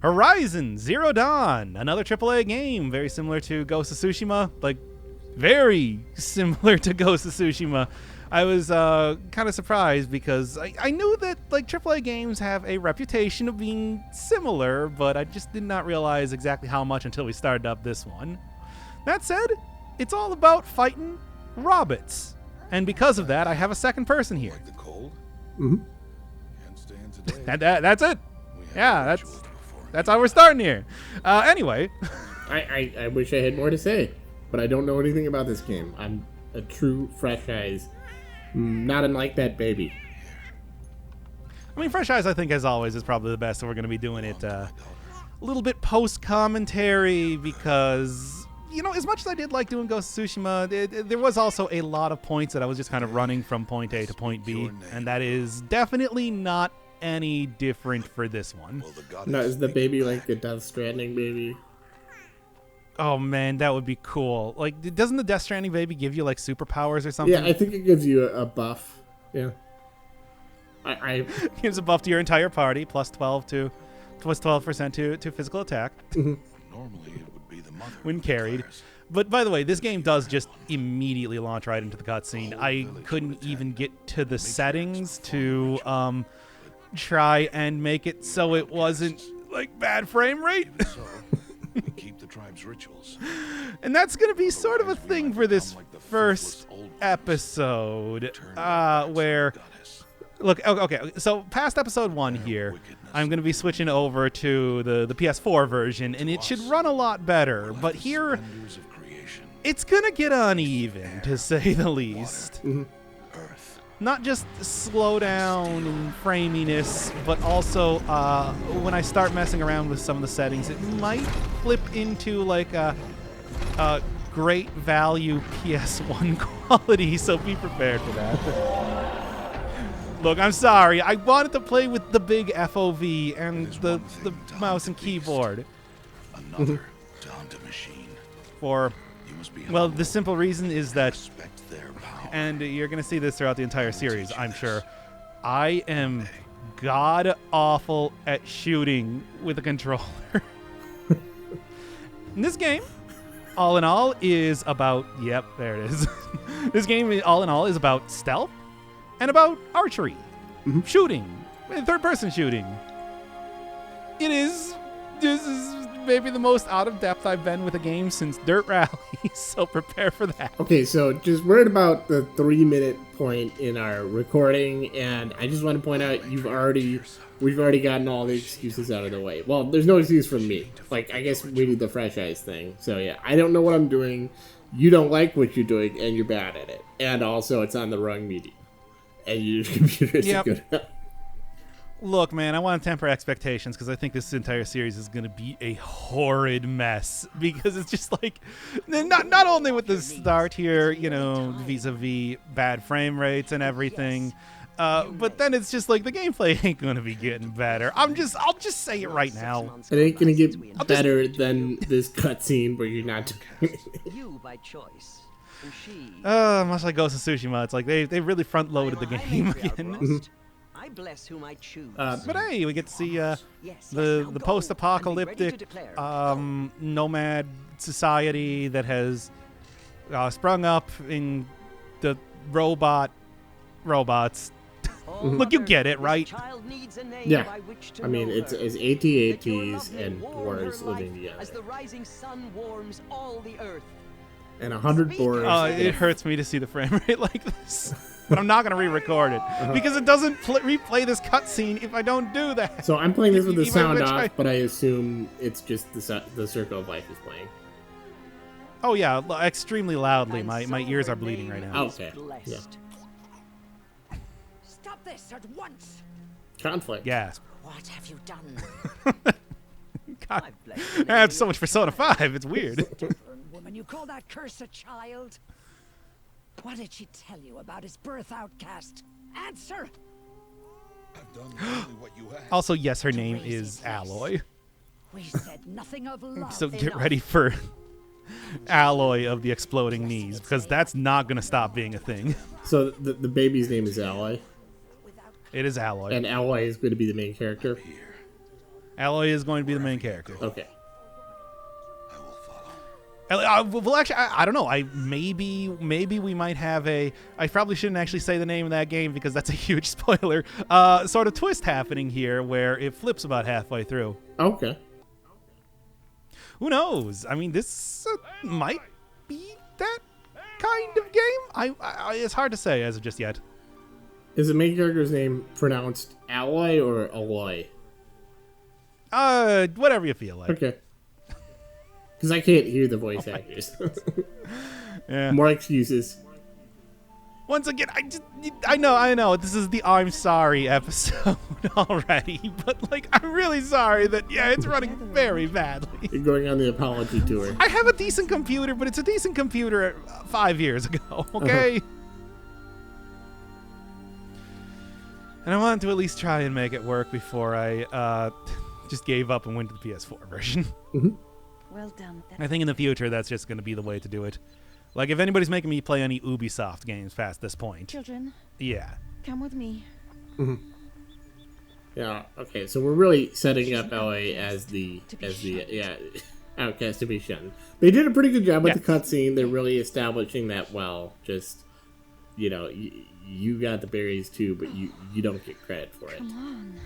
Horizon Zero Dawn, another AAA game, very similar to Ghost of Tsushima, like very similar to Ghost of Tsushima. I was kind of surprised because I knew that like AAA games have a reputation of being similar, but I just did not realize exactly how much until we started up this one. That said, it's all about fighting robots, and because of that, I have a second person here. Like the cold? Mm-hmm. Can't stand today. That's it. Yeah, that's how we're starting here. Anyway. I wish I had more to say, but I don't know anything about this game. I'm a true fresh eyes, not unlike that baby. I mean, Fresh Eyes, I think, as always, is probably the best, so we're going to be doing it a little bit post-commentary because, you know, as much as I did like doing Ghost of Tsushima, there was also a lot of points that I was just kind of running from point A to point B, and that is definitely not any different for this one. Now, is the baby like the Death Stranding baby? Oh, man, that would be cool. Like, doesn't the Death Stranding baby give you, like, superpowers or something? Yeah, I think it gives you a buff. Yeah. I gives a buff to your entire party, plus 12% to physical attack. Normally it would be the mother when carried. But by the way, this game does just immediately launch right into the cutscene. I couldn't even get to the settings to try and make it so it wasn't like bad frame rate. So we keep the tribe's rituals. And that's going to be sort of a thing for this first episode, where... Look, okay, so past episode 1 here, I'm going to be switching over to the PS4 version, and it should run a lot better. But here, it's going to get uneven, to say the least. Not just slow down and framiness, but also when I start messing around with some of the settings, it might flip into like a great value PS1 quality, so be prepared for that. Look, I'm sorry. I wanted to play with the big FOV and the mouse and keyboard. Another Donda machine. For, well, the simple reason is that, and you're going to see this throughout the entire series, I'm sure, I am god-awful at shooting with a controller. And this game, all in all, is about, yep, there it is. This game, all in all, is about stealth. And about archery, shooting, third-person shooting. This is maybe the most out of depth I've been with a game since Dirt Rally, so prepare for that. Okay, so just we're at about the 3-minute point in our recording, and I just want to point out we've already gotten all the excuses out of the way. Well, there's no excuse for me. Like, I guess we did the Fresh Eyes thing. So yeah, I don't know what I'm doing. You don't like what you're doing, and you're bad at it. And also, it's on the wrong medium. And your computer isn't good enough. Look, man, I want to temper expectations because I think this entire series is going to be a horrid mess. Because it's just like, not only with the start here, you know, vis-a-vis bad frame rates and everything, but then it's just like the gameplay ain't going to be getting better. I'll just say it right now. It ain't going to get better than this cutscene where you're not doing it. You by choice. Much like Ghost of Tsushima, it's like they really front-loaded the game again. I bless whom I choose. But hey, we get to see the post-apocalyptic nomad society that has sprung up in the robots. Look, you get it, right? Yeah. I mean, it's AT-ATs and boars living together. As the rising sun warms all the earth. And 100 boars. It hurts me to see the frame rate like this. But I'm not going to re-record it because it doesn't replay this cutscene if I don't do that. So I'm playing this with the sound off, but I assume it's just the Circle of Life is playing. Oh, yeah, extremely loudly. My ears are bleeding right now. Okay. Yeah. Stop this at once. Conflict. Gasp. What have you done? God. That's so much Persona 5. It's weird. Woman, you call that curse a child? What did she tell you about his birth, outcast? Answer! I've done only what you asked. Also, yes, her name is Aloy. We said nothing of love. So get ready for Aloy of the exploding knees, because that's not going to stop being a thing. So the baby's name is Aloy? It is Aloy. And Aloy is going to be the main character? Alloy is going to be the main character. Okay. I will follow. Well, actually, I don't know. Maybe we might have a. I probably shouldn't actually say the name of that game because that's a huge spoiler. Sort of twist happening here where it flips about halfway through. Okay. Who knows? I mean, this might be that kind of game. It's hard to say as of just yet. Is the main character's name pronounced Alloy or Alloy? Whatever you feel like. Okay. Because I can't hear the voice actors. Yeah. More excuses. Once again, I know. This is the I'm sorry episode already, but like, I'm really sorry that it's running very badly. You're going on the apology tour. I have a decent computer, but it's a decent computer 5 years ago. Okay. And I wanted to at least try and make it work before I just gave up and went to the PS4 version. Well done. I think in the future that's just going to be the way to do it. Like, if anybody's making me play any Ubisoft games past this point, Children, yeah. come with me. Yeah. Okay. So we're really setting up LA as the outcast to be shunned. They did a pretty good job with the cutscene. They're really establishing that well. Just you got the berries too, but you don't get credit for it. Come on.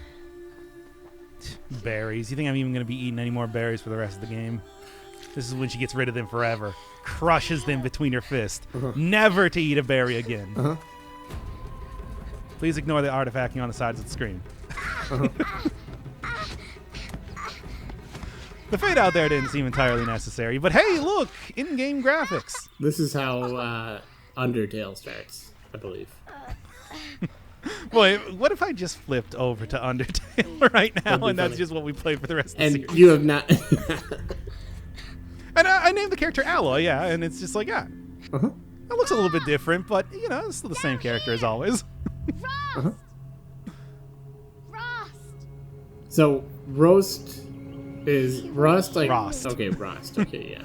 Berries. You think I'm even going to be eating any more berries for the rest of the game? This is when she gets rid of them forever. Crushes them between her fists. Never to eat a berry again. Please ignore the artifacting on the sides of the screen. The fade out there didn't seem entirely necessary, but hey, look! In-game graphics. This is how Undertale starts, I believe. Boy, what if I just flipped over to Undertale right now, That'd be and that's funny. just what we play for the rest of the And series? you have not. And I named the character Alloy, yeah, and it's just like, yeah. It looks a little bit different, but, it's still the same character as always. So roast is rust like Rost. Okay, rost. Okay, yeah.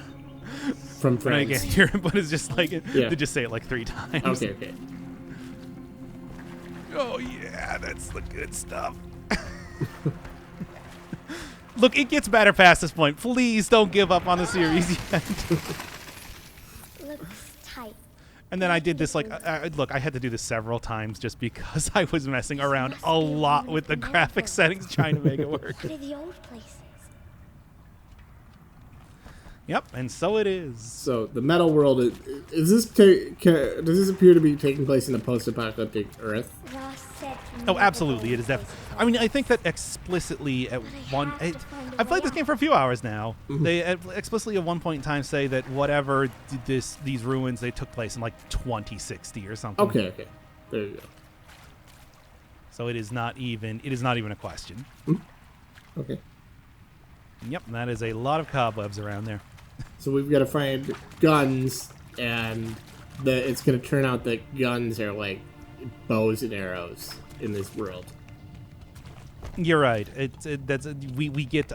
From And I Friends. can't hear it, but it's just like, Yeah. they just say it like 3 times. Okay. Oh, yeah, that's the good stuff. Look, it gets better past this point. Please don't give up on the series yet. Looks tight. And then I did this, like, look, I had to do this several times just because I was messing around a lot with the graphic settings trying to make it work. What are the old places? Yep, and so it is. So the metal world is this does this appear to be taking place in a post-apocalyptic Earth? Ross said Oh, absolutely, it is definitely. I mean, I think that explicitly at one. I've played this game for a few hours now. They explicitly at one point in time say that whatever these ruins, they took place in like 2060 or something. Okay. There you go. So it is not even a question. Okay. Yep, and that is a lot of cobwebs around there. So we've got to find guns, and it's going to turn out that guns are like bows and arrows in this world. You're right. We get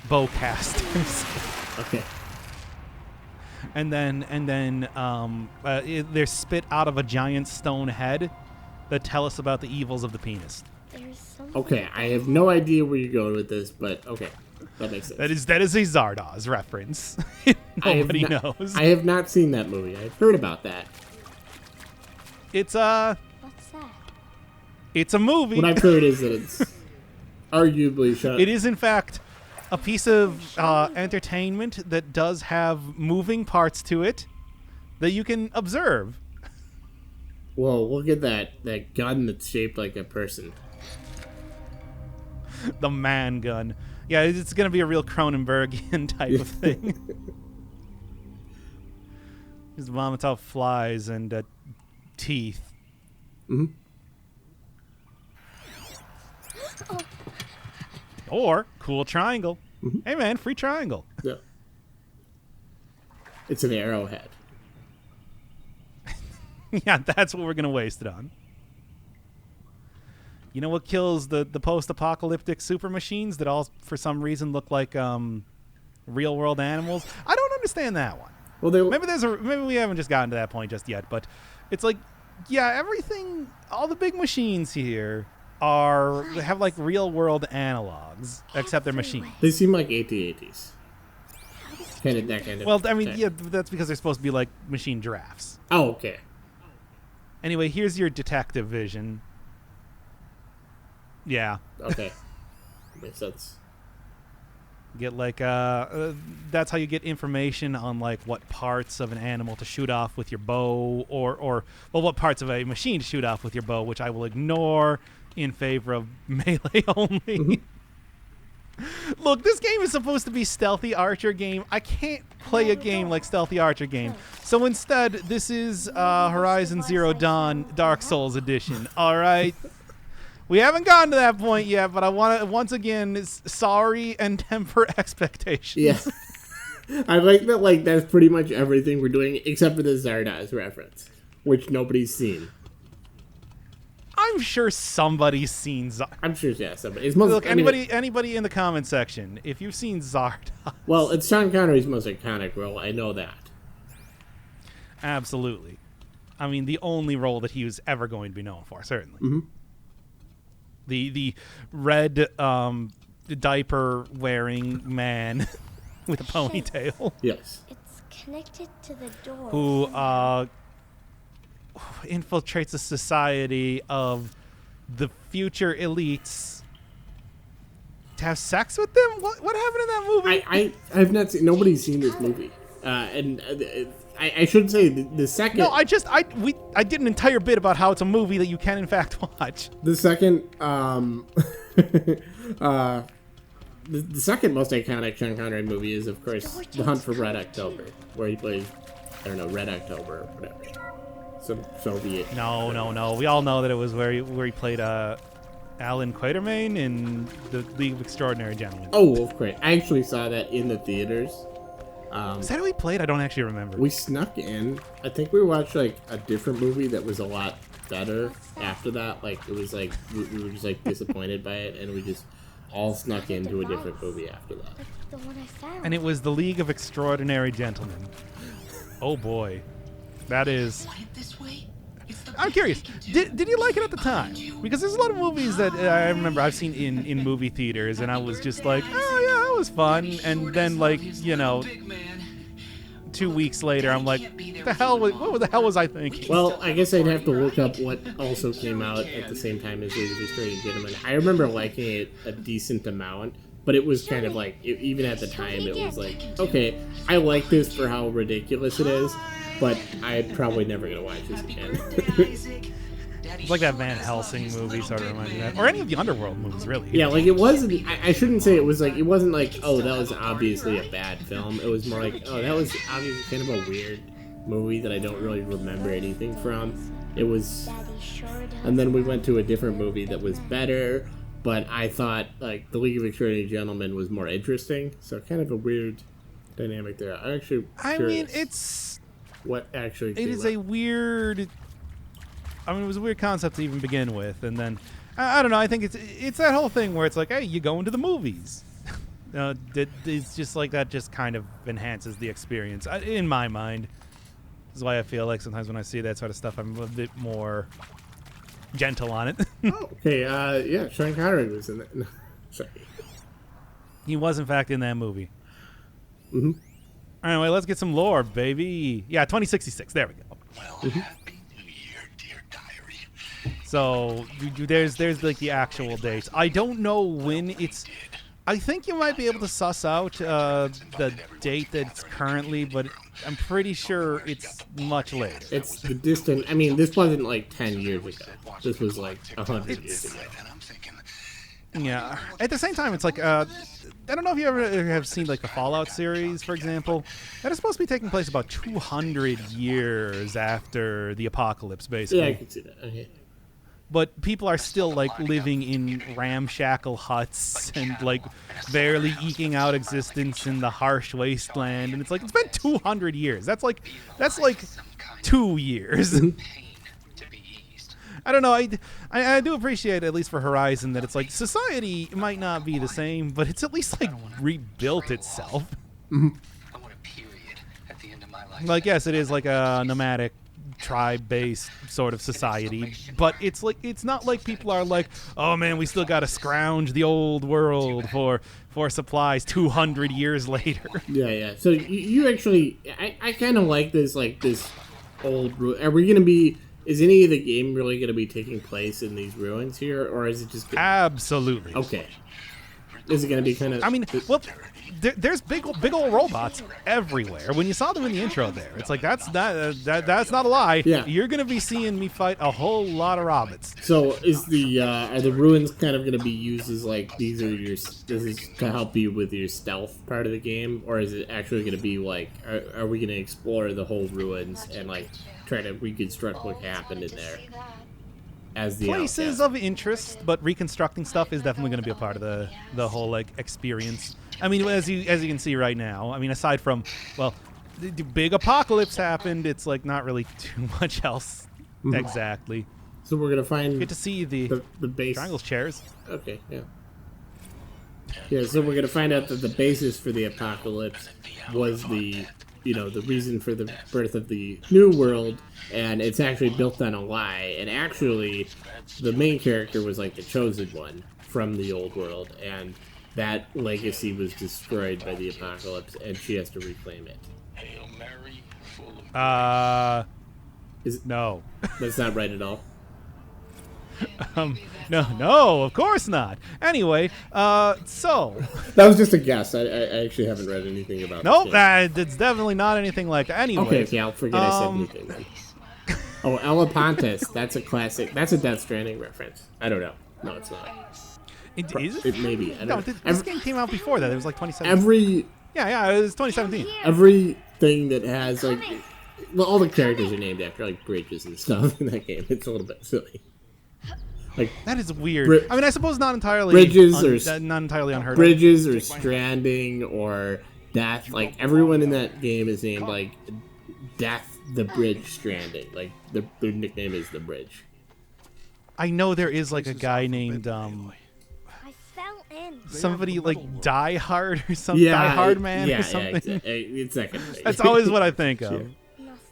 bowcasters. Okay. and then they're spit out of a giant stone head that tell us about the evils of the penis. There's something. Okay, I have no idea where you're going with this, but okay. That makes sense. That is a Zardoz reference. Nobody knows. I have not seen that movie. I've heard about that. It's What's that? it's a movie. What I've heard is that it's arguably shot. It is in fact a piece of entertainment that does have moving parts to it that you can observe. Whoa, look at that gun that's shaped like a person. The man gun. Yeah, it's going to be a real Cronenbergian type of thing. Just vomits out flies and teeth. Or cool triangle. Hey man, free triangle. Yeah. It's an arrowhead. Yeah, that's what we're going to waste it on. You know what kills the post-apocalyptic super machines that all, for some reason, look like real-world animals? I don't understand that one. Well, Maybe we haven't just gotten to that point just yet, but it's like, yeah, everything, all the big machines here have like real world analogs, except they're machines. They seem like AT-ATs. Kind of that kind of. Well, I mean, thing. yeah, that's because they're supposed to be like machine giraffes. Oh, okay. Anyway, here's your detective vision. Yeah. Okay. Makes sense. Get like that's how you get information on like what parts of an animal to shoot off with your bow, or well, what parts of a machine to shoot off with your bow, which I will ignore in favor of melee only. Look, this game is supposed to be stealthy archer game. I can't play a game like stealthy archer game. So instead, this is Horizon Zero Dawn Dark Souls edition. All right. We haven't gotten to that point yet, but I want to once again sorry and temper expectations. Yeah. I like that. Like that's pretty much everything we're doing, except for the Zardoz reference, which nobody's seen. I'm sure somebody's seen Zardoz. I'm sure, yeah, somebody. It's most, Look, I mean, anybody in the comment section, if you've seen Zardoz. well, it's Sean Connery's most iconic role. I know that. Absolutely. I mean, the only role that he was ever going to be known for, certainly. Mm-hmm. The red diaper wearing man with a ponytail Yes. It's connected to the door. who infiltrates a society of the future elites to have sex with them. What happened in that movie? I've not seen. Nobody's seen this movie, and I should say the second. No, I did an entire bit about how it's a movie that you can in fact watch. The second, the second most iconic Sean Connery movie is, of course, The Hunt for Red October, where he plays, I don't know, Red October or whatever. Some Soviet. No. We all know that it was where he played Alan Quatermain in the League of Extraordinary Gentlemen. Oh, of course. I actually saw that in the theaters. Is that who he played? I don't actually remember. We snuck in. I think we watched like a different movie that was a lot better after that. Like it was like we were just like disappointed by it, and we just all snuck into a different movie after that. That's the one I found. And it was the League of Extraordinary Gentlemen. Oh boy, that is. I'm curious. Did you like it at the time? Because there's a lot of movies that I remember I've seen in movie theaters, and I was just like, oh yeah, it was fun. And then like 2 weeks later, I'm like, what the hell was I thinking? Well, I guess I'd have to look up what also came out at the same time as League of Extraordinary Gentlemen. I remember liking it a decent amount, but it was kind of like, even at the time, it was like, okay, I like this for how ridiculous it is, but I'm probably never going to watch this again. It's like that Van Helsing movie sort of reminds me of that. Or any of the Underworld movies, really. Yeah, like it wasn't, I shouldn't say it was like, it wasn't like, oh, that was obviously a bad film. It was more like, oh, that was obviously kind of a weird movie that I don't really remember anything from. It was, and then we went to a different movie that was better, but I thought like The League of Extraordinary Gentlemen was more interesting. So kind of a weird dynamic there. I'm actually curious it's what actually it came is out. a weird. I mean, it was a weird concept to even begin with, and then I don't know. I think it's that whole thing where it's like, hey, you go into the movies. It's just like that. Just kind of enhances the experience in my mind. This is why I feel like sometimes when I see that sort of stuff, I'm a bit more gentle on it. Okay, yeah, Sean Connery was in it. No, sorry. He was, in fact, in that movie. Mm-hmm. Anyway, let's get some lore, baby. Yeah, 2066. There we go. Well, happy New Year, dear diary. So there's like the actual dates. I don't know when it's. I think you might be able to suss out the date that's currently, but I'm pretty sure it's much later. It's the distant. I mean, this wasn't like 10 years ago. This was like 100 years ago. And I'm thinking, Yeah. At the same time, it's like I don't know if you ever have seen like the Fallout series, for example. That is supposed to be taking place about 200 years after the apocalypse, basically. Yeah, I can see that. Okay. But people are still like living in ramshackle huts and like barely eking out existence in the harsh wasteland, and it's like it's been 200 years. That's like 2 years. I don't know. I do appreciate, at least for Horizon, that it's like society might not be the same, but it's at least like rebuilt itself. I want a period at the end of my life. Like, yes, it is like a nomadic tribe-based sort of society, but it's not like people are like, oh man, we still gotta scrounge the old world for supplies 200 years later. Yeah. So you actually, I kind of like this old. Are we gonna be? Is any of the game really gonna be taking place in these ruins here, or is it just? Absolutely. Okay. Is it gonna be kind of? I mean, well, there's big old robots everywhere. When you saw them in the intro, there, it's like that's not a lie. Yeah. You're gonna be seeing me fight a whole lot of robots. So is are the ruins kind of going to be used as like this is to help you with your stealth part of the game, or is it actually going to be like are we going to explore the whole ruins and like try to reconstruct what happened in there as the Places outcast? of interest, but reconstructing stuff is definitely going to be a part of the whole like experience. I mean, as you can see right now, I mean, aside from the big apocalypse happened, it's like not really too much else exactly. So we're gonna find Get to see the base. triangles chairs. Okay, yeah. Yeah, so we're gonna find out that the basis for the apocalypse was the reason for the birth of the new world, and it's actually built on a lie. And actually, the main character was like the chosen one from the old world, and that legacy was destroyed by the apocalypse, and she has to reclaim it. Hail Mary, full of No. That's not right at all. No, of course not. Anyway, so That was just a guess. I actually haven't read anything about nope, this game. it's definitely not anything like that. Anyway, Okay, I'll forget I said anything then. Oh, Ella Pontes. That's a classic. That's a Death Stranding reference. I don't know. No, it's not. is it? It may be. I don't No, know. this game came out before that. It was like 2017. Every Yeah, it was 2017. everything that has like, well, all the characters are named after like bridges and stuff in that game. It's a little bit silly. Like That is weird. Bri- I mean, I suppose not entirely Bridges or not entirely unheard of. bridges or stranding or death. Like everyone in that game is named like Death the Bridge Stranding. Like their nickname is the Bridge. I know there is like a guy named I fell in. somebody like Die Hard or something. Yeah, Die Hard Man yeah, or something. Yeah, it's that kind of thing. That's always what I think of. Yeah. Nothing.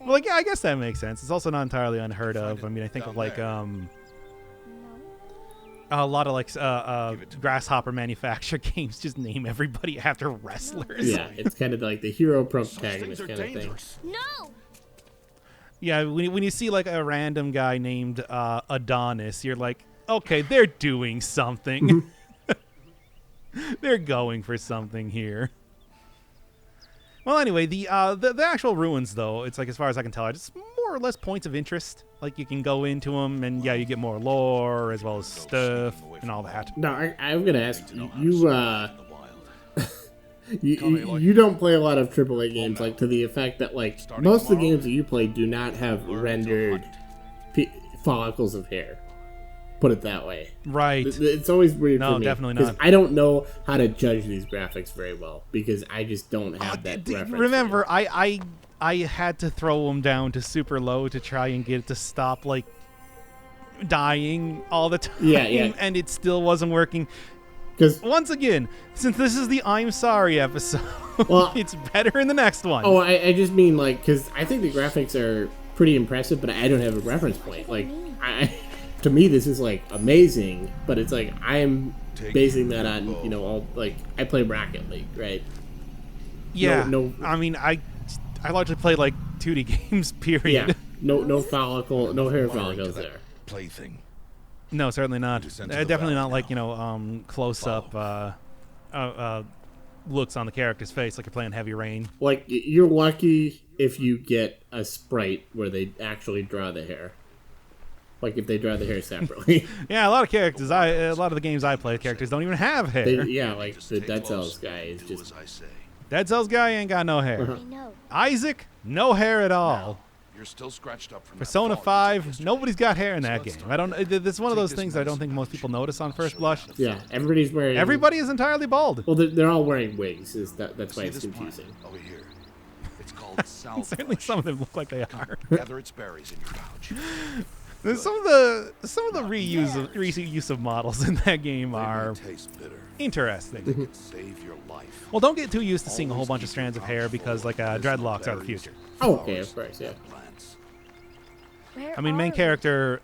Well, like, yeah, I guess that makes sense. It's also not entirely unheard of. I mean, I think of like a lot of like grasshopper manufacture games just name everybody after wrestlers. Yeah, it's kind of like the hero protagonist kind of thing. No. Yeah, when you see like a random guy named Adonis, you're like, okay, they're doing something. They're going for something here. Well, anyway, the actual ruins, though, it's like, as far as I can tell, are just more or less points of interest. Like, you can go into them, and yeah, you get more lore as well as stuff and all that. No, I'm gonna ask you. You don't play a lot of AAA games, like to the effect that like most of the games that you play do not have rendered follicles of hair. Put it that way. Right. It's always weird No, for me. definitely 'cause not. I don't know how to judge these graphics very well because I just don't have that reference. Remember, I had to throw them down to super low to try and get it to stop, like, dying all the time. Yeah. And it still wasn't working. Because Once again, since this is the I'm Sorry episode, Well- it's better in the next one. oh, I just mean like because I think the graphics are pretty impressive, but I don't have a reference point. Like to me, this is like amazing, but it's like I'm basing that on all like I play Rocket League, right? yeah. no- I mean, I largely play, like, 2D games, period. Yeah, no follicle, no hair follicles there. plaything. No, certainly not. Descent to the Definitely valley not like, now. close-up looks on the character's face like you're playing Heavy Rain. Like you're lucky if you get a sprite where they actually draw the hair. Like if they draw the hair separately. Yeah, a lot of the games I play, characters don't even have hair. Yeah, like the Dead Cells guy is Do just. as I say. Dead Cells guy ain't got no hair. Uh-huh. I know. Isaac, no hair at all. You're still scratched up from Persona that fall you took 5, yesterday. nobody's got hair in that So game. let's I don't. It's one of Take those this things I don't think medicine, most people I'll notice on show first you blush. how to Yeah, everybody's wearing. Everybody is entirely bald. Well, they're all wearing wigs. That's why See it's this plant confusing. over here. It's called salve Certainly, bush. some of them look like they are. Gather its berries in your pouch. There's some of the reuse of models in that game They may are taste bitter. interesting. They can save your life. Well, don't get too used to seeing a whole bunch of strands of hair because, like, dreadlocks are the future. Oh, okay, of course, yeah. Plants. Where I mean, main are we? character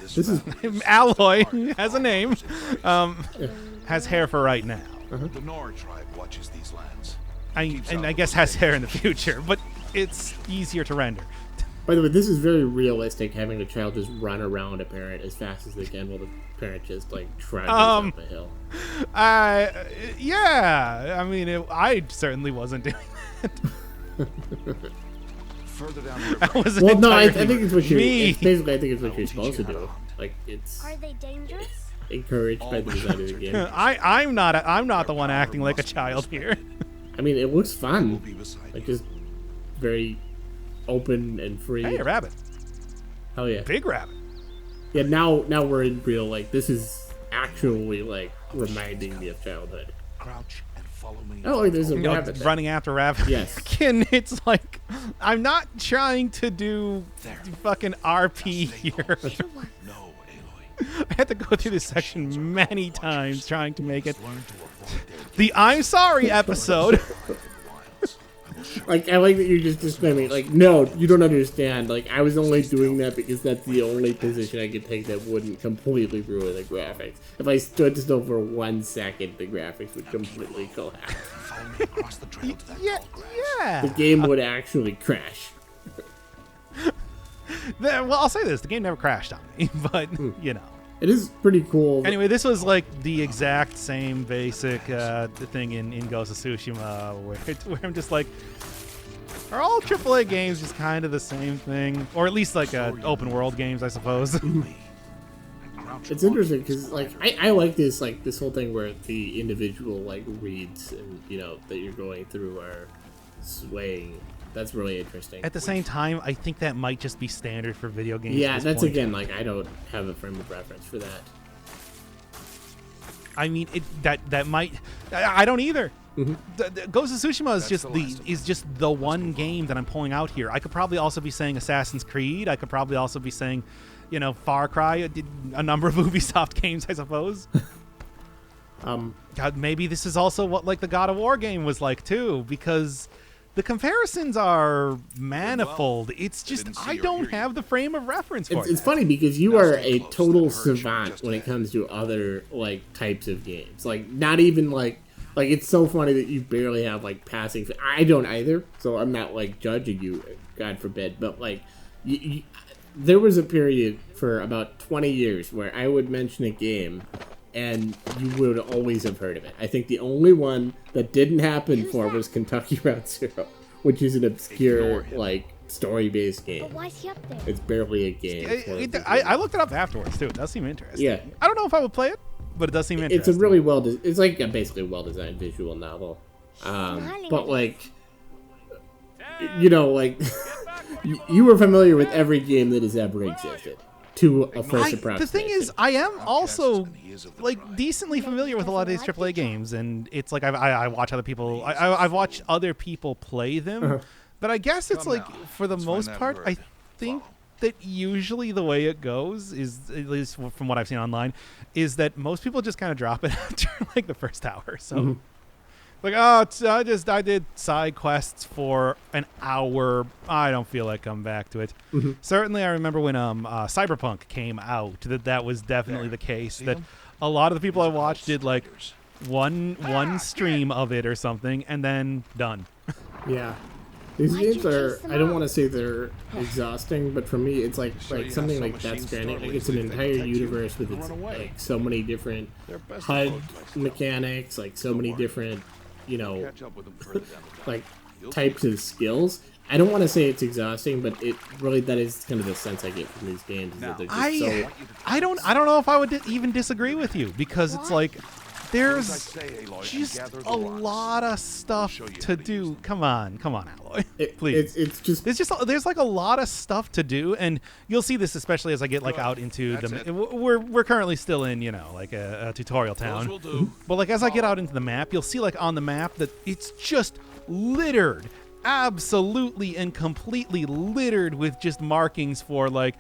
This is Alloy has a name. Has hair for right now. The Nora tribe watches these lands. And I guess has hair in the future, but it's easier to render. By the way, this is very realistic, having a child just run around a parent as fast as they can while the parent just, like, trudges up a hill. Yeah. I mean, I certainly wasn't doing Further down the that. river. That was Well, no, I entirely think it's what you're... me. It's basically, I think it's what you're supposed to do. Like, it's Are they dangerous? encouraged by the design of the game. I'm not the one acting like a child here. I mean, it looks We'll fun. be beside Like, you. just very open and free. Hey, a rabbit. Hell yeah. Big rabbit. Yeah, now we're in real, like, this is actually, like, reminding me of childhood. Crouch and follow me. Oh, like, there's a You know, rabbit there. running after rabbit. Yes. And it's like, I'm not trying to do There. fucking RP here. No, Aloy. I had to go through this section many times trying to make it Learn to avoid their the I'm sorry episode. wilds. I will show Like, I like that you're just disclaiming, like, no, you don't understand. Like, I was only doing that because that's the only position I could take that wouldn't completely ruin the graphics. If I stood still for 1 second, the graphics would completely collapse. follow me across the trail to that Yeah, tall grass. yeah. The game would actually crash. Well, I'll say this: the game never crashed on me, but you know. It is pretty cool. Anyway, this was like the exact same basic thing in Ghost of Tsushima, where I'm just like, are all AAA games just kind of the same thing, or at least like open world games, I suppose. It's interesting because, like, I like this, like, this whole thing where the individual, like, reads and, you know, that you're going through are swaying. That's really interesting. At the same time, I think that might just be standard for video games. Yeah, at this that's point. again, like, I don't have a frame of reference for that. I mean, that might. I don't either. Ghost of Tsushima is just the one game that I'm pulling out here. I could probably also be saying Assassin's Creed. I could probably also be saying, you know, Far Cry. A number of Ubisoft games, I suppose. God, maybe this is also what like the God of War game was like too, because the comparisons are manifold. It's just didn't see I or don't hear you. have the frame of reference for It's it. funny because you are stay a close. total The herd should be savant just when it ahead. comes to other, like, types of games. Like, not even, like, it's so funny that you barely have, like, passing. I don't either, so I'm not, like, judging you, God forbid. But, like, there was a period for about 20 years where I would mention a game and you would always have heard of it. I think the only one that didn't happen for was Kentucky Route Zero, which is an obscure, like, story-based game. But why is he up there? It's barely a game. It's one of those I looked it up afterwards too. It does seem interesting. Yeah. I don't know if I would play it, but it does seem It's interesting. a really it's like a basically well-designed visual novel. But, like, you know, like, you were familiar with every game that has ever existed to a first approximation. the thing is, I am also and he is of the like tribe. decently familiar with a lot of these AAA games, and it's like I watch other people. I've watched other people play them, but I guess it's Come like now, for the let's find most that part, I bird. think Follow. that usually the way it goes is, at least from what I've seen online, is that most people just kind of drop it after like the first hour. So. Like, oh, I did side quests for an hour. I don't feel like coming back to it. Certainly, I remember when Cyberpunk came out, that was definitely the case. See That him? a lot of the people I watched did like Outsiders. one stream of it or something, and then done. Yeah. These Why'd you games are, chase them I don't out? want to say they're exhausting, but for me, it's like Show you how something some like Death machines Stranding. start Like, it's an lazy, they entire detect you universe with and its, run away. like, so many different They're best HUD of both. mechanics, like, so many worry. different, you know, Catch up with them further down the track. like, You'll types of skills. I don't want to say it's exhausting, but it really, that is kind of the sense I get from these games, is that they're just so... I don't know if I would even disagree with you, because it's like there's say, Aloy, and just gather the a rocks. lot of stuff show you to how to do. use them. Come on, Alloy. It, Please. It's just... There's like a lot of stuff to do, and you'll see this especially as I get like out into That's the. it. We're currently still in like a tutorial Those town, will do. but like as I get out into the map, you'll see like on the map that it's just littered absolutely and completely littered with just markings for like,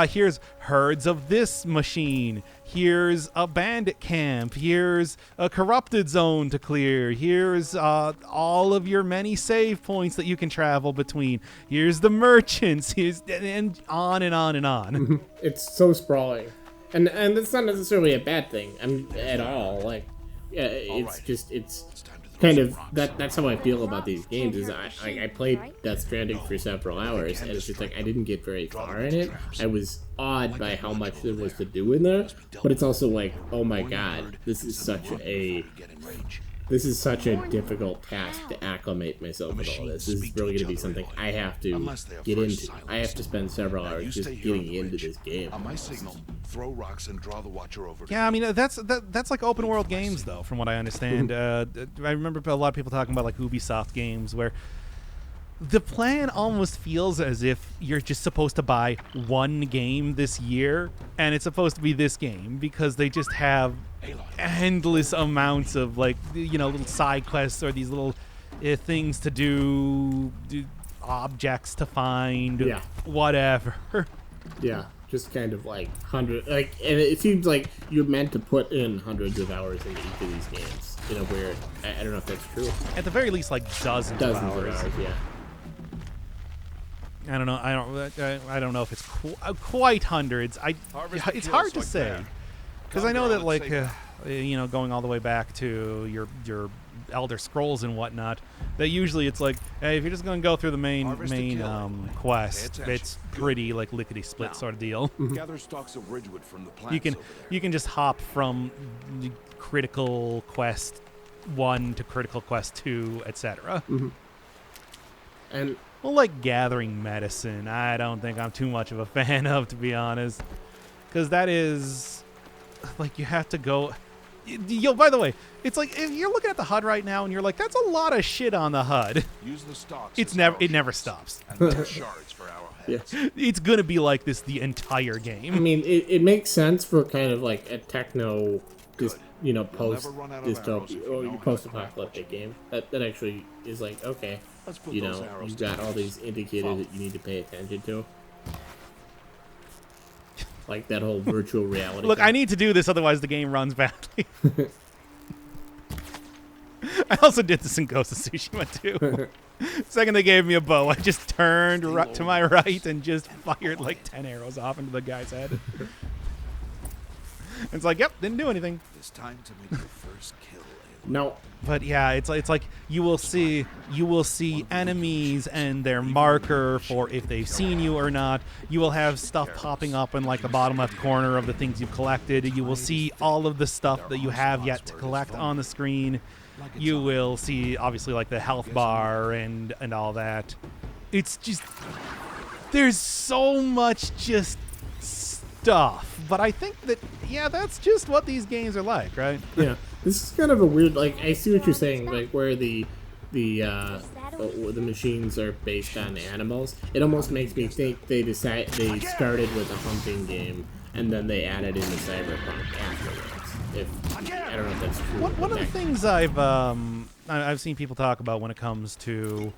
here's herds of this machine, here's a bandit camp, here's a corrupted zone to clear, here's all of your many save points that you can travel between, here's the merchants, and on and on and on. It's so sprawling, and that's not necessarily a bad thing. At all. Like, it's just it's kind of that's how I feel about these games. Is I played Death Stranding for several hours, and it's just like I didn't get very far in it. I was awed by how much there was to do in there, but it's also like, oh my god, this is such a difficult task to acclimate myself with all this. This is really going to be something I have to get into. I have to spend several hours just getting into this game. On my signal, throw rocks and draw the Watcher over. Yeah, I mean that's like open world games though, from what I understand. I remember a lot of people talking about like Ubisoft games where the plan almost feels as if you're just supposed to buy one game this year, and it's supposed to be this game because they just have endless amounts of like, you know, little side quests or these little things to do, objects to find, whatever. Yeah, just kind of like and it seems like you're meant to put in hundreds of hours into each of these games. You know, where I don't know if that's true. At the very least, like dozens of hours. Yeah. I don't know. I don't know if it's quite hundreds. It's hard to say because I know that like you know, going all the way back to your Elder Scrolls and whatnot, that usually it's like, hey, if you're just gonna go through the main quest, it's pretty like lickety split sort of deal. Gather stalks of ridgewood from the plants. You can just hop from critical quest 1 to critical quest 2, etc. And well, like gathering medicine, I don't think I'm too much of a fan of, to be honest, because that is like you have to go. By the way, it's like if you're looking at the HUD right now and you're like, that's a lot of shit on the HUD. Use the stalks. It never stops. And shards for arrowheads. yeah. It's gonna be like this the entire game. I mean, it makes sense for kind of like a techno, you know, post-dystopia or post-apocalyptic game. That actually is like, okay, you know, you've got all these indicators that you need to pay attention to. Like that whole virtual reality Look, thing. I need to do this, otherwise the game runs badly. I also did this in Ghost of Tsushima too. Second they gave me a bow, I just turned to my right and just fired like 10 arrows off into the guy's head. It's like, yep, didn't do anything. It's time to make your first kill. No. But yeah, it's like you will see enemies and their marker for if they've seen you or not. You will have stuff popping up in like the bottom left corner of the things you've collected. You will see all of the stuff that you have yet to collect on the screen. You will see obviously like the health bar and all that. It's just there's so much just stuff. But I think that that's just what these games are like, right? Yeah. This is kind of a weird, like, I see what you're saying, like, where the machines are based on animals. It almost makes me think they started with a hunting game, and then they added in the cyberpunk afterwards. I don't know if that's true. One of the things I've seen people talk about when it comes to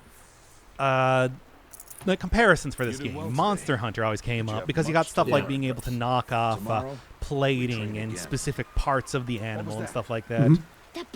the comparisons for this game, Monster Hunter always came up because you got stuff like being able to knock off plating and specific parts of the animal and stuff like that. And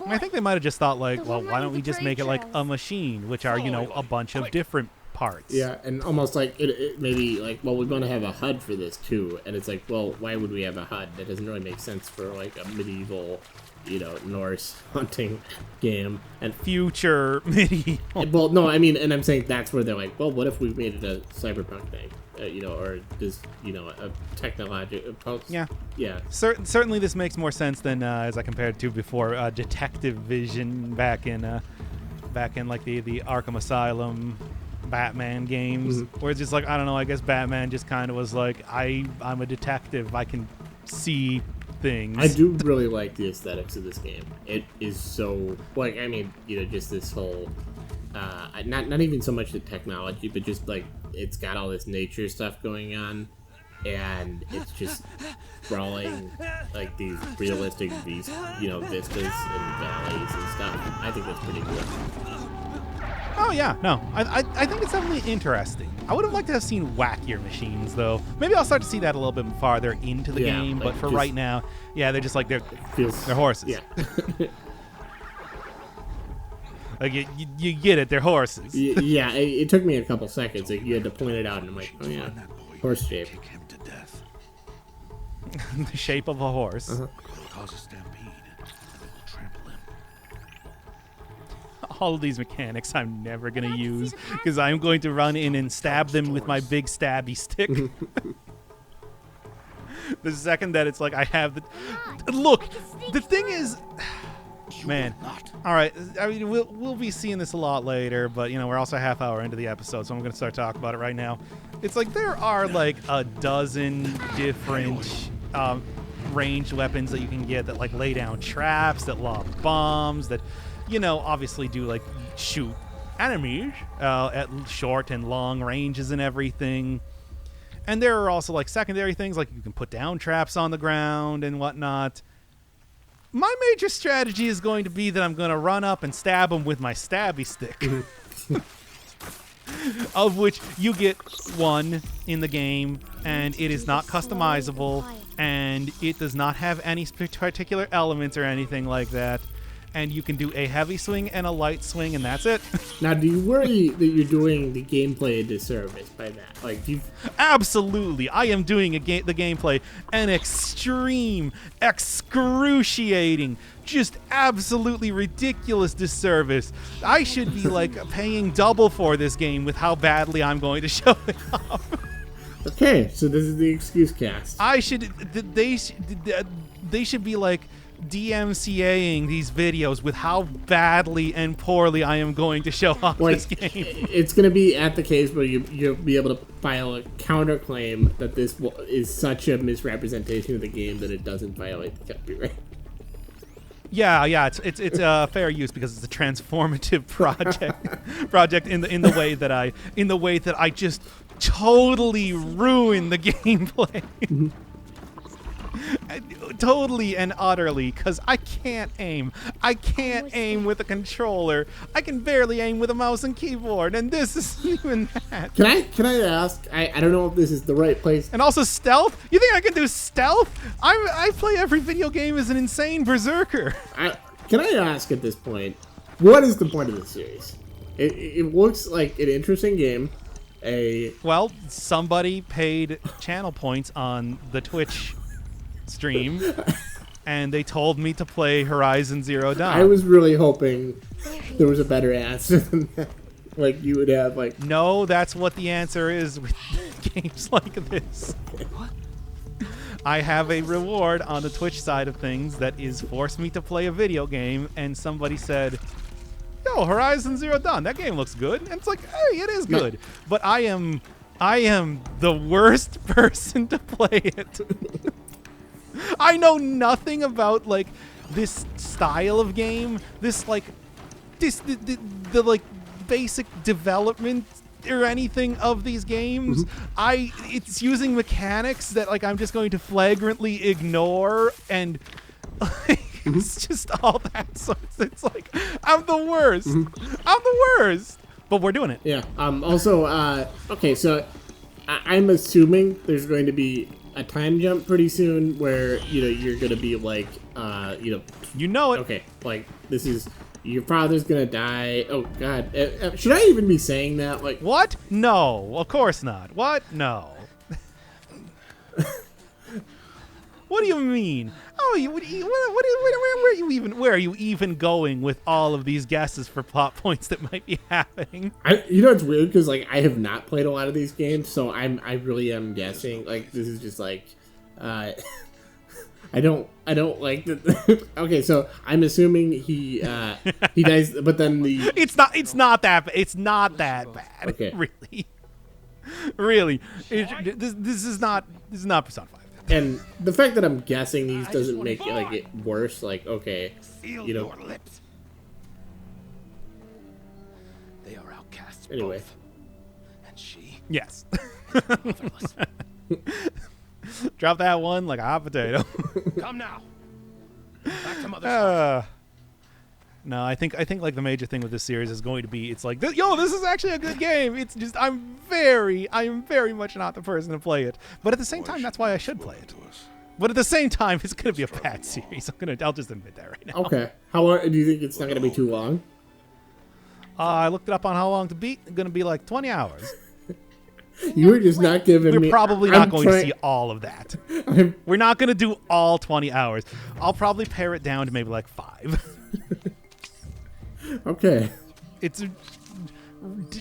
I think they might have just thought like, well, why don't we just make it like a machine, which are, you know, a bunch of different parts. Yeah, and almost like it maybe like, well, we're going to have a HUD for this too, and it's like, well, why would we have a HUD? That doesn't really make sense for like a medieval, you know, Norse hunting game. And future medieval. Well, no, I mean, and I'm saying that's where they're like, well, what if we made it a cyberpunk thing? You know, or just, you know, a technological. Yeah. Yeah. Certainly, this makes more sense than as I compared to before Detective Vision back in like the Arkham Asylum Batman games, where it's just like, I don't know, I guess Batman just kind of was like, I'm a detective, I can see things. I do really like the aesthetics of this game. It is so, like, I mean, you know, just this whole not even so much the technology, but just like it's got all this nature stuff going on, and it's just sprawling like these realistic vistas and valleys and stuff. I think that's pretty cool. Oh yeah, no, I think it's definitely interesting. I would have liked to have seen wackier machines though. Maybe I'll start to see that a little bit farther into the Yeah, game. like, But for just- right now, yeah, they're just like they're Feels horses. Yeah. Like you get it, they're horses. Yeah, it took me a couple seconds. Like, you had to point it out, and I'm like, oh yeah, horse shape. Kick him to death. The shape of a horse. Uh-huh. It'll cause a stampede, and it will trample him. All of these mechanics I'm never gonna use because I'm going to run in and stab them with my big stabby stick. The second that it's like I have the look, the thing is, man. All right, I mean we'll be seeing this a lot later, but you know we're also a half hour into the episode, so I'm gonna start talking about it right now. It's like there are like a dozen different ranged weapons that you can get that like lay down traps, that lob bombs, that you know obviously do like shoot enemies at short and long ranges and everything. And there are also like secondary things like you can put down traps on the ground and whatnot. My major strategy is going to be that I'm going to run up and stab him with my stabby stick. Of which you get one in the game, and it is not customizable, and it does not have any particular elements or anything like that. And you can do a heavy swing and a light swing, and that's it. Now, do you worry that you're doing the gameplay a disservice by that? Like, you Absolutely, I am doing the gameplay an extreme, excruciating, just absolutely ridiculous disservice. I should be like paying double for this game with how badly I'm going to show it off. Okay, so this is the excuse cast. I should, they should be like DMCAing these videos with how badly and poorly I am going to show off Like, this game. it's gonna be at the case where you'll be able to file a counterclaim that this is such a misrepresentation of the game that it doesn't violate the copyright. Yeah, it's a fair use because it's a transformative project in the way that I just totally ruin the gameplay. Totally and utterly, because I can't aim. I can't aim with a controller. I can barely aim with a mouse and keyboard, and this isn't even that. Can I ask? I don't know if this is the right place. And also stealth? You think I can do stealth? I play every video game as an insane berserker. Can I ask at this point, what is the point of this series? It looks like an interesting game. Well, somebody paid channel points on the Twitch stream, and they told me to play Horizon Zero Dawn. I was really hoping there was a better answer than that. Like, you would have, like... No, that's what the answer is with games like this. I have a reward on the Twitch side of things that is force me to play a video game, and somebody said, yo, Horizon Zero Dawn, that game looks good. And it's like, hey, it is good. But I am the worst person to play it. I know nothing about like this style of game, this like the like basic development or anything of these games. It's using mechanics that like I'm just going to flagrantly ignore, and like, it's just all that. So it's like I'm the worst. I'm the worst. But we're doing it. Yeah. Also, okay, so I'm assuming there's going to be a time jump pretty soon where, you know, you're going to be like, You know it. okay, like, this is, your father's going to die. Oh, God. Should I even be saying that? Like, What? No, of course not. What? No. What do you mean? Oh, where are you even going with all of these guesses for plot points that might be happening? you know, it's weird because, like, I have not played a lot of these games, so I really am guessing. Like, this is just like, I don't like that. Okay, so I'm assuming he dies, but then the It's not that bad. Okay. Really. This is not Persona 5. and the fact that I'm guessing these doesn't make it like it worse. Like, okay, you know. Lips. They are outcasts. Anyway. Both. And she, Yes. motherless. Drop that one like a hot potato. Come now. Back to mother's house. No, I think like the major thing with this series is going to be it's like yo, this is actually a good game. It's just I am very much not the person to play it. But at the same time, that's why I should play it. But at the same time, it's going to be a bad series. I'll just admit that right now. Okay. How long do you think it's not going to be too long? I looked it up on how long to beat. It's going to be like 20 hours. You were just not giving me. We're probably not going to see all of that. We're not going to do all 20 hours. I'll probably pare it down to maybe like 5. Okay.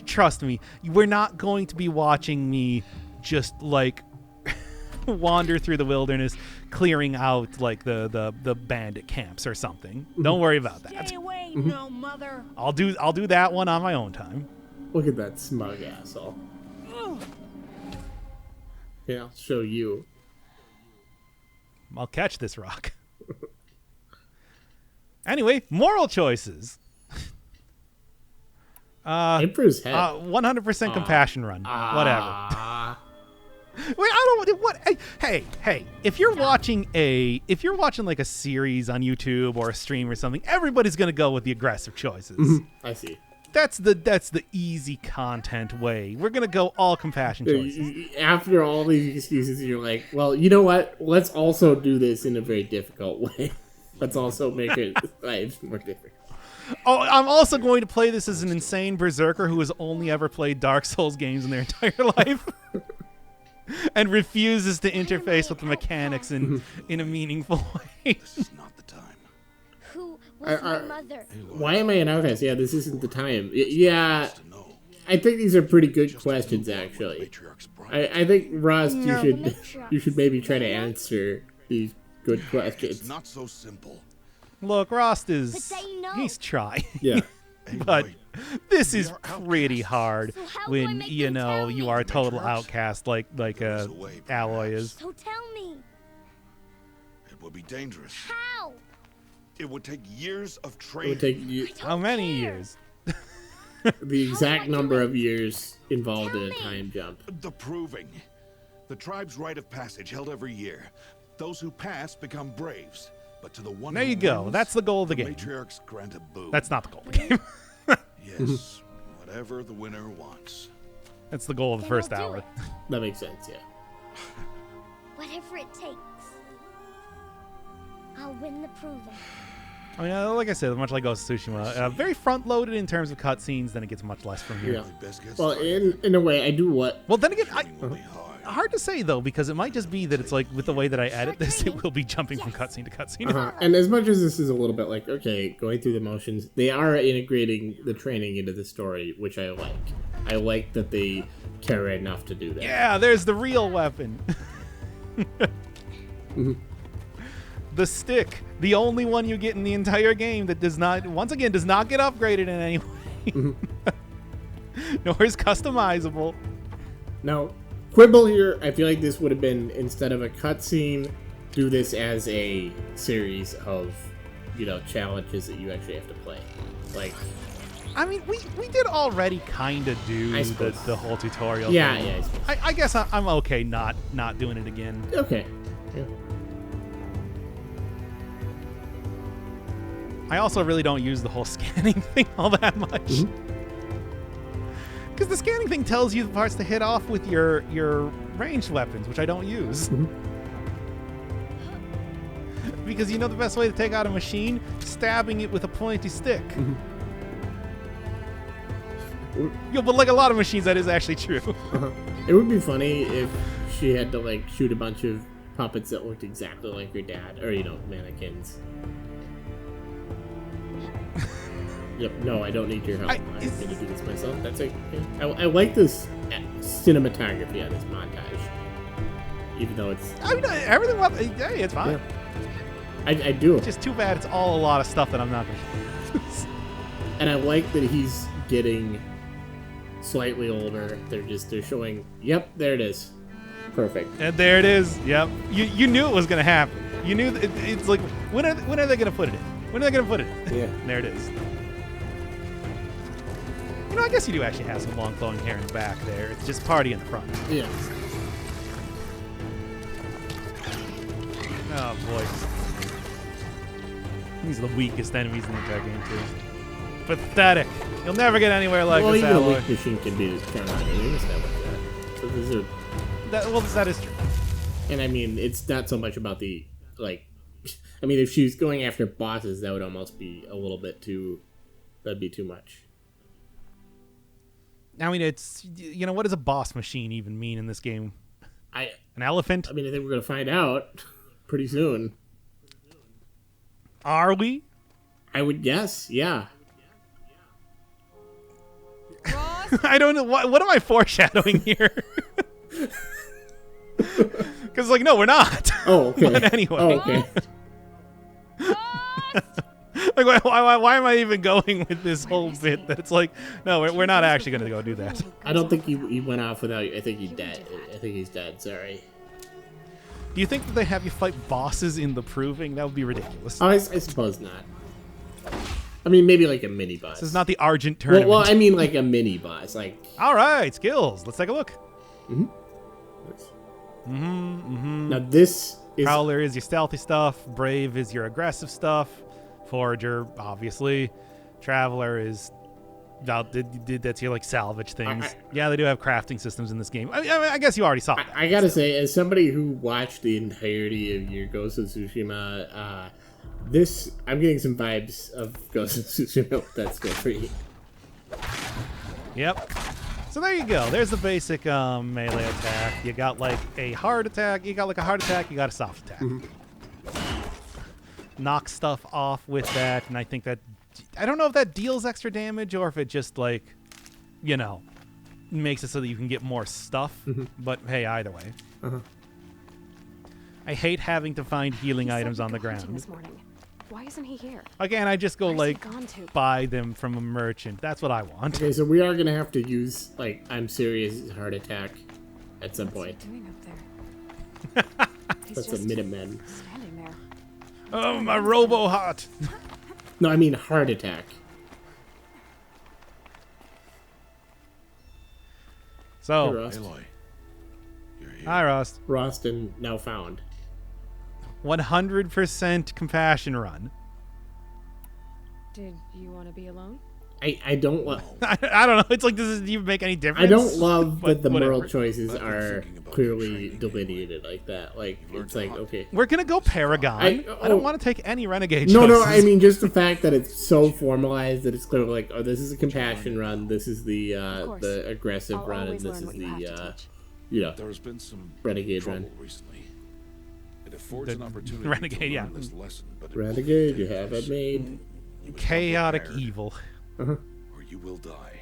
Trust me, we're not going to be watching me just like wander through the wilderness, clearing out like the bandit camps or something. Don't worry about that. Stay away, no mother. I'll do that one on my own time. Look at that smug asshole. Yeah, I'll show you. I'll catch this rock. Anyway, moral choices. Emperor's head. 100% compassion run. Whatever. Wait, I don't. What? Hey! If you're watching like a series on YouTube or a stream or something, everybody's gonna go with the aggressive choices. I see. That's the easy content way. We're gonna go all compassion choices. After all these excuses, you're like, well, you know what? Let's also do this in a very difficult way. Let's also make it life more difficult. Oh, I'm also going to play this as an insane berserker who has only ever played Dark Souls games in their entire life. And refuses to interface with the mechanics in a meaningful way. This is not the time. Who was my mother? Why am I an outcast? Yeah, this isn't the time. Yeah, I think these are pretty good questions, actually. I think, Rust, you should maybe try to answer these good questions. It's not so simple. Look, Rost But is they know. he's trying. Yeah. But this is pretty hard So how do I when make you them know tell you me? are a total Matriarchs? outcast like Alloy is. So tell me, It would be dangerous. how? It would take years of It training. would take you How many care. years? the exact number of years involved in a time jump. The proving. The tribe's rite of passage held every year. Those who pass become braves. But to the one There who you go. wins, That's the goal of the game. Matriarchs grant a boon. That's not the goal of the game. Yes, whatever the winner wants. That's the goal of the Then first I'll do hour. it. That makes sense, yeah. Whatever it takes. I'll win the proving. I mean, like I said, much like Ghost of Tsushima, very front-loaded in terms of cutscenes, then it gets much less from here. Yeah. My best guess Well, is in a way, I do what. Well, then again, training will be hard. hard to say, though, because it might just be that it's like, with the way that I edit this, it will be jumping from cutscene to cutscene. And as much as this is a little bit like, okay, going through the motions, they are integrating the training into the story, which I like. I like that they care enough to do that. Yeah, there's the real weapon. The stick, the only one you get in the entire game that does not, once again, does not get upgraded in any way. Nor is customizable. Now, quibble here, I feel like this would have been, instead of a cutscene, do this as a series of, challenges that you actually have to play. Like, I mean, we did already kind of do I suppose. the whole tutorial yeah, thing. yeah. I suppose. I guess I'm okay not doing it again. Okay. Yeah. I also really don't use the whole scanning thing all that much. Because the scanning thing tells you the parts to hit off with your ranged weapons, which I don't use. Because you know the best way to take out a machine? Stabbing it with a pointy stick. Yo, but like a lot of machines, that is actually true. It would be funny if she had to, shoot a bunch of puppets that looked exactly like her dad. Or, mannequins. Yep, no, I don't need your help. I'm going to do this myself. That's okay. I like this cinematography on this montage. Even though it's... I mean, everything, hey, it's fine. Yeah. I do. Just too bad it's all a lot of stuff that I'm not going to use. And I like that he's getting slightly older. They're showing, yep, there it is. Perfect. And there it is. Yep. You knew it was going to happen. You knew that it's like, when are they going to put it in? When are they going to put it in? Yeah. There it is. I guess you do actually have some long flowing hair in the back there. It's just party in the front. Yeah. Oh, boy. These are the weakest enemies in the entire game, too. Pathetic. You'll never get anywhere like well, this, even a Alloy. weak machine can be kind of enemies like that. So these are, That is true. and I mean, it's not so much about the like. I mean, if she was going after bosses, that would almost be a little bit too. That'd be too much. I mean, it's, you know, what does a boss machine even mean in this game? An elephant? I mean, I think we're gonna find out pretty soon. Are we? I would guess, yeah. I don't know. What am I foreshadowing here? Because, like, no, we're not. Oh, okay. But anyway. Oh, okay. Like, why am I even going with this whole bit that it's like, no, we're not actually going to go do that. I don't think he went off without. I think he's dead. I think he's dead. Sorry. Do you think that they have you fight bosses in the Proving? That would be ridiculous. Oh, I suppose not. I mean, maybe like a mini boss. This is not the Argent tournament. Well, I mean, like a mini boss. Like. All right, skills. Let's take a look. Now this is. Prowler is your stealthy stuff. Brave is your aggressive stuff. Forager, obviously. Traveler is that's your like salvage things. Yeah, they do have crafting systems in this game. I guess you already saw that. I gotta say, as somebody who watched the entirety of your Ghost of Tsushima, this I'm getting some vibes of Ghost of Tsushima with that story. Yep. So there you go. There's the basic melee attack. You got like a hard attack. You got like a hard attack. You got a soft attack. Knock stuff off with that, and I think that I don't know if that deals extra damage or if it just like, you know, makes it so that you can get more stuff. But hey, either way. I hate having to find healing items on the ground. This morning. Why isn't he here? Again, I just go Where's he like gone to? buy them from a merchant. That's what I want. Okay, so we are gonna have to use like I'm serious heart attack at some point. What's he doing up there? He's That's a just Minutemen. standing there. Oh, my robo heart. No, I mean heart attack. So, Rust. Aloy, you're here. hi, Rost. Rostin now found. 100% compassion run. Did you want to be alone? I don't love. I don't know. It's like, does it even make any difference? I don't love But that the whatever. moral choices I've been are thinking about clearly training delineated like that. Like it's like okay. We're gonna go Paragon. I don't want to take any renegade No, choices. I mean just the fact that it's so formalized that it's clearly like, oh, this is a compassion run, this is the course. aggressive I'll run, and always this learn is what you have to the teach. you know There has been some renegade trouble run. recently. It affords The an opportunity renegade, to yeah. learn this lesson, but it Renegade, you won't have it be made. You must Chaotic be prepared, evil. or you will die.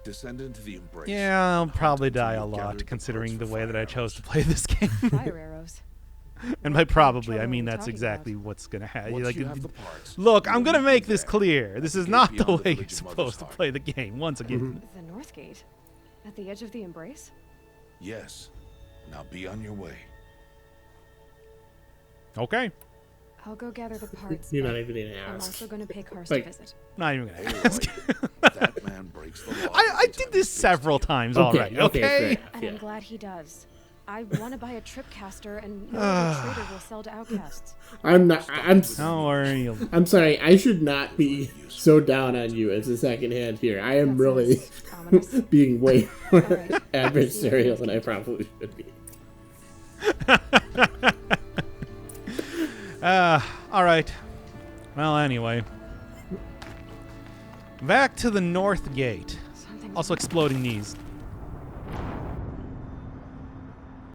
Descend into the embrace. Yeah, I'll probably Until die you've a lot, gathered the considering parts the for way fire that I chose arrows. to play this game. Fire arrows. And by probably, I trouble mean are we that's talking exactly about? what's gonna happen. Once Like, you have the parts, look, you I'm will gonna meet make me this there. clear. This is Gate not the beyond the way you're village of Mother's supposed to Heart. play the game. Once again. The North Gate. At the edge of the embrace? Yes. Now be on your way. Okay. I'll go gather the parts. You're not but even gonna I'm ask. also going to pay Karst Like- a visit. Not even gonna Hey, ask. Aloy, that man breaks the law. I every did time he this speaks several to you. times Okay, already. okay, fair Okay. enough, And yeah. I'm glad he does. I want to buy a tripcaster and no other trader will sell to outcasts. I'm not. Don't worry. I'm sorry. I should not be so down on you as a second hand here. I am That really sounds ominous. being way more Alright. adversarial than I probably should be. All right. Well, anyway. Back to the North Gate. Something's Also exploding knees.